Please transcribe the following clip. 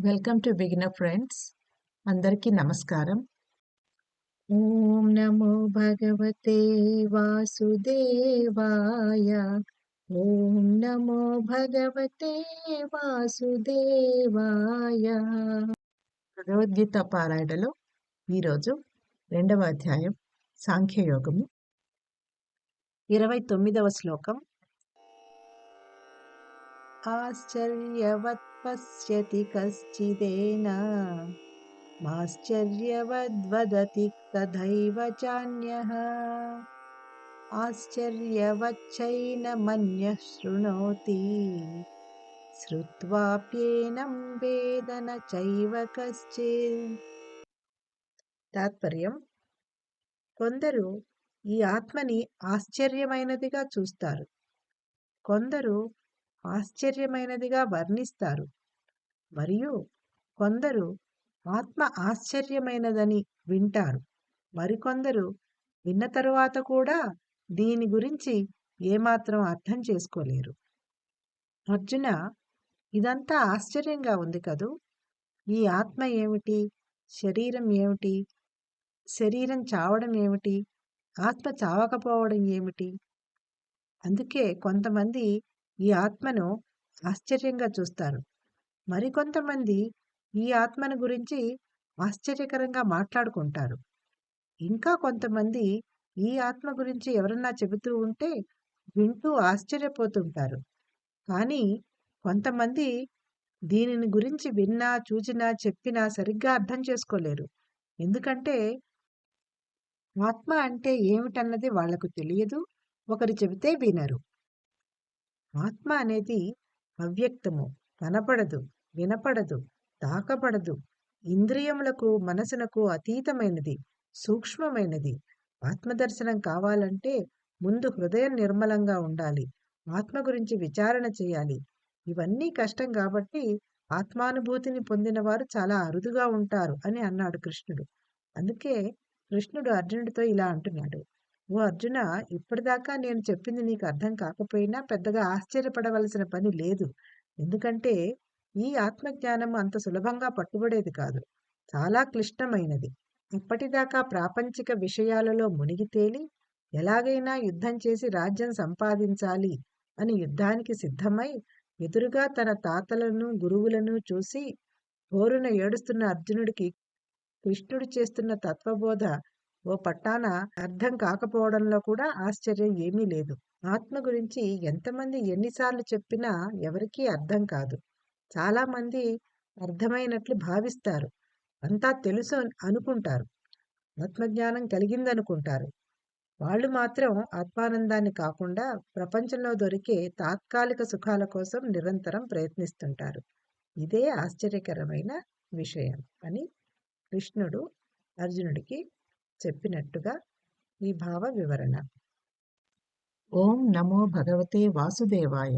Welcome to beginner friends. అందరికీ నమస్కారం. ఓం నమో భగవతే వాసుదేవాయ. ఓం నమో భగవతే వాసుదేవాయ. భగవద్గీత పారాయణలో ఈరోజు 2వ అధ్యాయం సాంఖ్యయోగము 29వ శ్లోకం. ఆశ్చర్యవత్ పశ్యతి కశ్చిదేన మాశ్చర్యవద్వదతి తథైవ చాన్యః ఆశ్చర్యవచ్చైనమన్యః శృణోతి శ్రుత్వాప్యేనం వేద న చైవ కశ్చిత్. తాత్పర్యం: కొందరు ఈ ఆత్మని ఆశ్చర్యమైనదిగా చూస్తారు, కొందరు ఆశ్చర్యమైనదిగా వర్ణిస్తారు, మరియు కొందరు ఆత్మ ఆశ్చర్యమైనదని వింటారు. మరికొందరు విన్న తరువాత కూడా దీని గురించి ఏమాత్రం అర్థం చేసుకోలేరు. అర్జున, ఇదంతా ఆశ్చర్యంగా ఉంది కదూ. ఈ ఆత్మ ఏమిటి? శరీరం ఏమిటి? శరీరం చావడం ఏమిటి? ఆత్మ చావకపోవడం ఏమిటి? అందుకే కొంతమంది ఈ ఆత్మను ఆశ్చర్యంగా చూస్తారు, మరికొంతమంది ఈ ఆత్మను గురించి ఆశ్చర్యకరంగా మాట్లాడుకుంటారు. ఇంకా కొంతమంది ఈ ఆత్మ గురించి ఎవరన్నా చెబుతూ ఉంటే వింటూ ఆశ్చర్యపోతుంటారు. కానీ కొంతమంది దీనిని గురించి విన్నా, చూచినా, చెప్పినా సరిగ్గా అర్థం చేసుకోలేరు. ఎందుకంటే ఆత్మ అంటే ఏమిటన్నది వాళ్లకు తెలియదు, ఒకరు చెబితే వినరు. ఆత్మ అనేది అవ్యక్తము, కనపడదు, వినపడదు, తాకబడదు, ఇంద్రియములకు మనసునకు అతీతమైనది, సూక్ష్మమైనది. ఆత్మదర్శనం కావాలంటే ముందు హృదయం నిర్మలంగా ఉండాలి, ఆత్మ గురించి విచారణ చేయాలి. ఇవన్నీ కష్టం కాబట్టి ఆత్మానుభూతిని పొందిన వారు చాలా అరుదుగా ఉంటారు అని అన్నాడు కృష్ణుడు. అందుకే కృష్ణుడు అర్జునుడితో ఇలా అంటున్నాడు: ఓ అర్జున, ఇప్పటిదాకా నేను చెప్పింది నీకు అర్థం కాకపోయినా పెద్దగా ఆశ్చర్యపడవలసిన పని లేదు. ఎందుకంటే ఈ ఆత్మజ్ఞానం అంత సులభంగా పట్టుబడేది కాదు, చాలా క్లిష్టమైనది. ఇప్పటిదాకా ప్రాపంచిక విషయాలలో మునిగి తేలి ఎలాగైనా యుద్ధం చేసి రాజ్యం సంపాదించాలి అని యుద్ధానికి సిద్ధమై ఎదురుగా తన తాతలను, గురువులను చూసి హోరున ఏడుస్తున్న అర్జునుడికి కృష్ణుడు చేస్తున్న తత్వబోధ ఓ పట్టాన అర్థం కాకపోవడంలో కూడా ఆశ్చర్యం ఏమీ లేదు. ఆత్మ గురించి ఎంతమంది ఎన్నిసార్లు చెప్పినా ఎవరికీ అర్థం కాదు. చాలామంది అర్థమైనట్లు భావిస్తారు, అంతా తెలుసు అనుకుంటారు, ఆత్మజ్ఞానం కలిగిందనుకుంటారు. వాళ్ళు మాత్రం ఆత్మానందాన్ని కాకుండా ప్రపంచంలో దొరికే తాత్కాలిక సుఖాల కోసం నిరంతరం ప్రయత్నిస్తుంటారు. ఇదే ఆశ్చర్యకరమైన విషయం అని కృష్ణుడు అర్జునుడికి చెప్పినట్టుగా ఈ భావ వివరణ. ఓం నమో భగవతే వాసుదేవాయ.